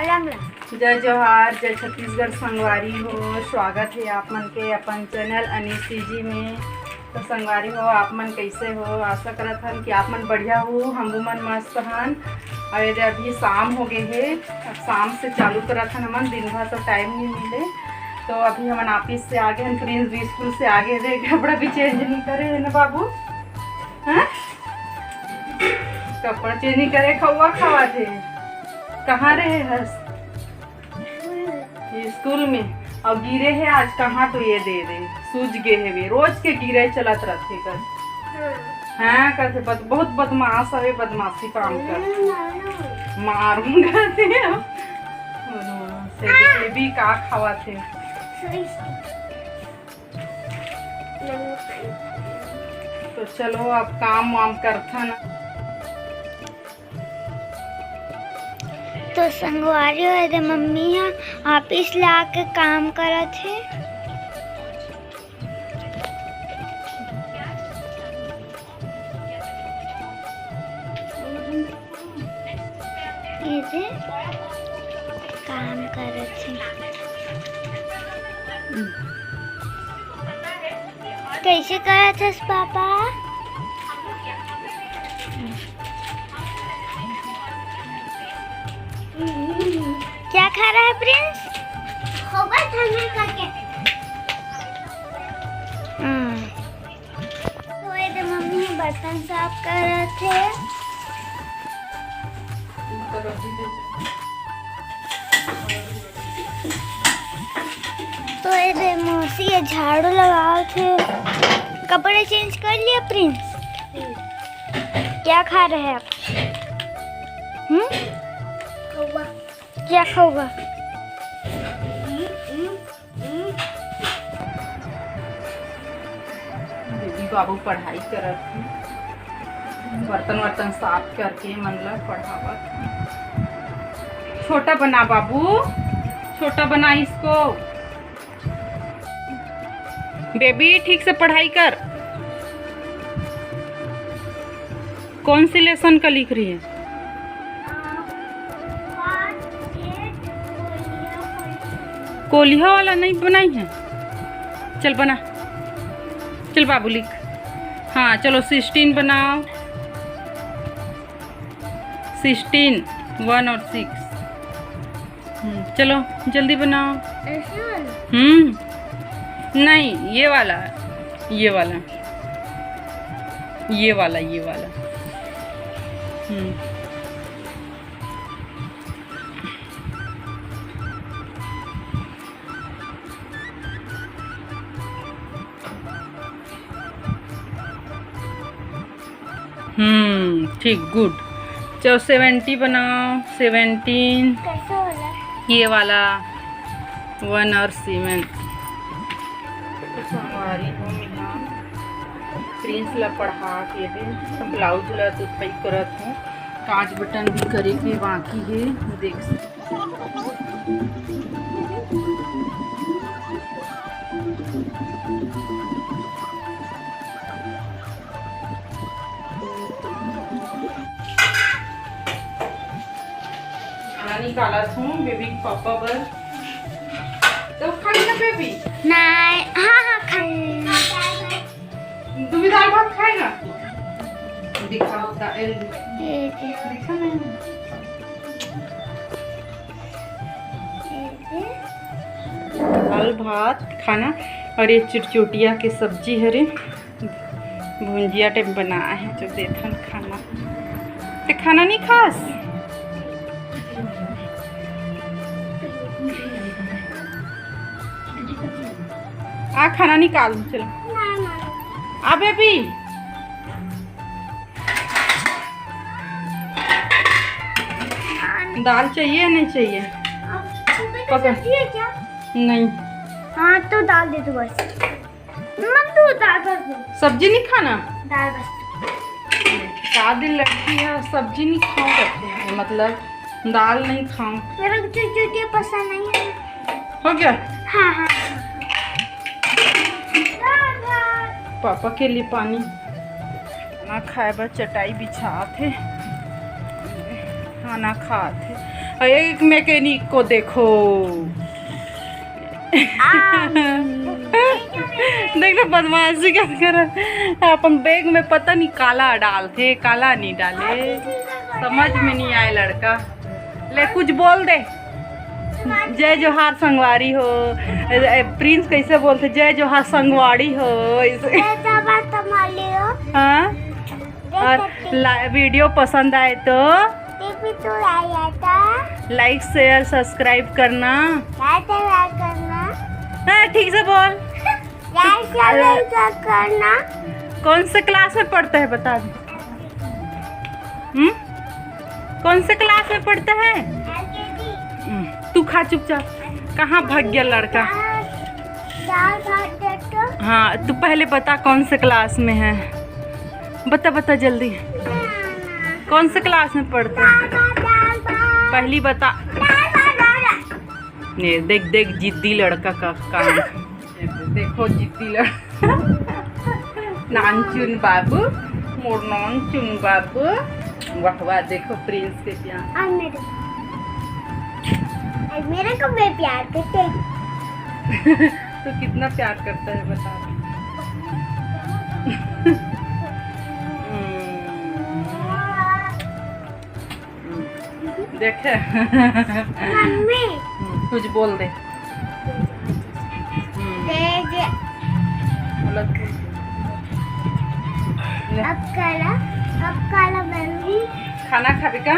जय जोहार, जय छत्तीसगढ़ संगवारी हो। स्वागत है आप मन के अपन चैनल अनीसी जी में। तो संगवारी हो, आप मन कैसे हो? आशा करत हन कि आप मन बढ़िया हो। हम मन मस्त हन। और यदि अभी शाम हो गए है, अब शाम से चालू करत हन। हमन दिन भर तो टाइम नहीं मिले, तो अभी हमन ऑफिस से आगे हन। प्रिंस भी स्कूल से आगे रे, कपड़ा भी चेंज नहीं करे है ना बाबू? हाँ, कपड़ा चेंज नहीं करे, खवा खवा थे। कहाँ रहे हर्ष? ये स्कूल में। और गिरे है आज कहाँ? तो ये दे दे, सूझ गे है वे। रोज के गिरे चलत रहते कर। हाँ करते, बहुत बदमाश है, बदमाशी काम कर मारूंगा से भी का खावा थे। तो चलो अब काम वाम करता ना। तो संगवारी हो मम्मी यहाँ ऑफिस ला के काम करत है। ये काम करत है। कैसे करत है पापा? क्या खा रहा है प्रिंस? तो ये मम्मी बर्तन साफ कर रहे थे। तो ये मौसी ये झाड़ू लगाओ थे। कपड़े चेंज कर लिया प्रिंस? क्या खा रहे हैं आप? क्या खाओगा? दीदी बाबू पढ़ाई करत थे, बर्तन वर्तन साफ करके मतलब पढ़ावत। छोटा बना बाबू, छोटा बना इसको। बेबी ठीक से पढ़ाई कर। कौन सी लेसन का लिख रही है? कोलिया वाला नहीं बनाई है? चल बना, चल बाबू लिख। हाँ चलो 16 बनाओ। 16, 1 और 6। चलो जल्दी बनाओ। नहीं, ये वाला, ये वाला, ये वाला, ये वाला। ठीक, गुड। चलो 70 बनाओ। 17, कैसे वाला? ये वाला 1 और 7। संगवारी हो मिला प्रिंस ला पढ़ा के दे। ब्लाउज ला तो तय करत हूँ। कांच बटन भी करे के बाकी है, देख सकते। निकाला हूँ बेबी पापा पर। तो खाई ना बेबी? नहीं, हाँ खाई। तू भी दाल भात खाएगा? दिखाओ दाल। दिखा नहीं। दाल भात खाना। और ये चिटचोटिया के सब्जी हरे भुंजिया टाइप बनाया है, जो देखन खाना। ते खाना नहीं खास? आ खाना निकाल। चलो आ बेबी। दाल चाहिए या नहीं चाहिए? पकड़। क्या? नहीं। हाँ तो दाल दे दो बस। मत दो दाल बस दो। सब्जी नहीं खाना? दाल बस। का दिन लड़की है, सब्जी नहीं खाऊं करते हैं, मतलब दाल नहीं खाऊं। मेरे को चिटचिटिया पसंद नहीं है। हो गया? हाँ हाँ। पापा के लिए पानी। खाना खाए बा चटाई बिछा थे, खाना खा थे। एक मैकेनिक को देखो। देखना बदमाशी क्या कर अपन बैग में पता नहीं काला डालते काला नहीं डाले, समझ में नहीं आए लड़का। ले कुछ बोल दे। जय जोहार संगवारी हो। प्रिंस कैसे बोलते? जय जोहार संगवारी हो इसे। हाँ, और वीडियो पसंद आए तो लाइक शेयर सब्सक्राइब करना। हाँ ठीक से बोल। करना। कौन से क्लास में पढ़ता है बता दे। कौन से क्लास में पढ़ता है? तू खा चुपचाप। कहाँ भाग गया लड़का? हाँ तू पहले बता कौन से क्लास में है, बता बता जल्दी। कौन से क्लास में पढ़ता है पहली बता। ये देख देख जिद्दी लड़का का काम। देखो जिद्दी लड़का। नानचुन बाबू, मोर नानचुन बाबू। वाह वाह, देखो प्रिंस के प्यार। मेरे को भी प्यार करते। तो कितना प्यार करता है बता। देखे मम्मी कुछ बोल दे। अब काला बनूंगी। खाना खाबे का?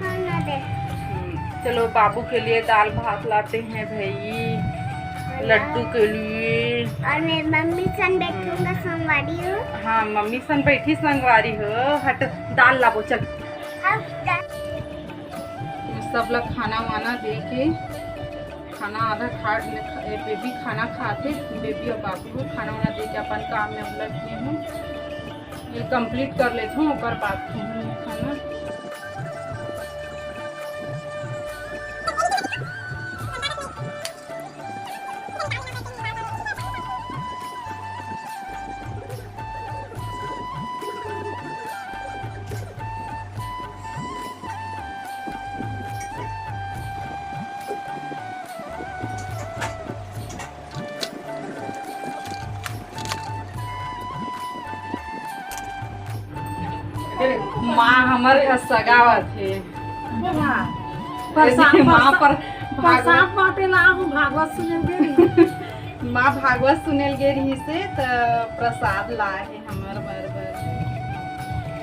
खाना दे। चलो बाबू के लिए दाल भात लाते हैं भाई, लड्डू के लिए। और मैं मम्मी सन बैठूंगा संगवारी हो। हाँ मम्मी सन बैठी संगवारी हो। हट दाल लाबो चल। सब लोग खाना वाना दे के, खाना आधा खा बेबी खाना खाते, बेबी और बाबू को खाना वाना दे के अपन काम में उलझती हूँ। ये कंप्लीट कर लेती हूँ ऊपर बात खाना। माँ हमारे सगावत है। माँ पर भागवत सुनेल गेरी। माँ भागवत सुनेल गेरी से तो प्रसाद लाए है हमार बार।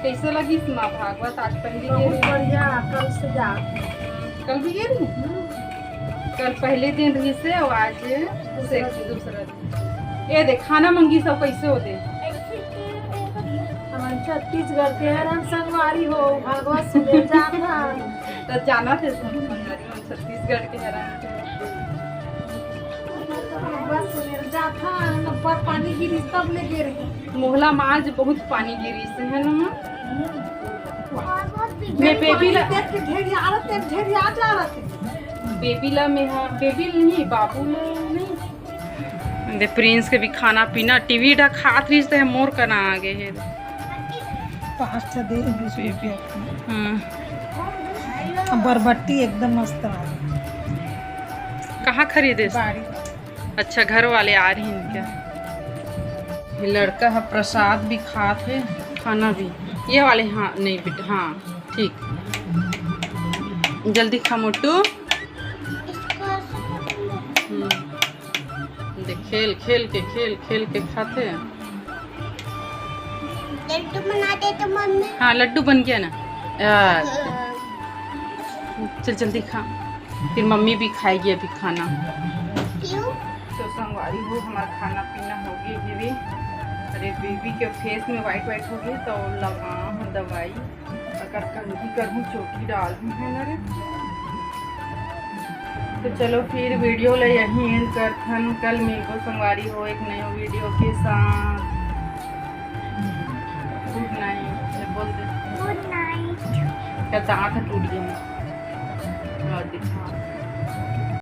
कैसे लगी माँ भागवत? आज पहली गेरी। बढ़िया। कल से जा, कल भी गेरी। कल पहले दिन रही से और आज दूसरा दिन। ये देख खाना मंगी सब कैसे होते। छत्तीसगढ़ के हरन संगवारी हो भागवत सुने जाना। तो जाना थे छत्तीसगढ़ के हरन भागवत सुने जाता। नब्बर पानी गिरी तब ले गिरी। मोहला में आज बहुत पानी गिरी से है ना। मैं बेबी ला बेबी ला में हाँ बेबी नहीं बाबू नहीं। दे प्रिंस के भी खाना पीना टीवी डा खात रही है मोर करना आगे है। बरबट्टी एकदम मस्त है। कहाँ खरीदे? अच्छा घर वाले आ रही हैं क्या? ये लड़का है प्रसाद भी खात है, खाना भी ये वाले। हाँ नहीं बेटा हाँ ठीक, जल्दी खा मोटू। खेल खेल के खाते हैं। लड्डू बना दे तो मम्मी। हाँ लड्डू बन गया ना। चल जल्दी खा, फिर मम्मी भी खाएगी अभी खाना। क्यों? तो संगवारी हो हमारा खाना पीना हो गई भी। अरे बेबी के फेस में वाइट हो गई तो लगा हूँ दवाई। अगर करूँ चोटी डाल दूँ है ना रे। तो चलो फिर वीडियो ले यहीं एंड करथन। कल मिलबो संगवारी हो एक नए वीडियो के साथ। गुड नाइट बोल दे। Good night. क्या दांत टूट गया। दिखा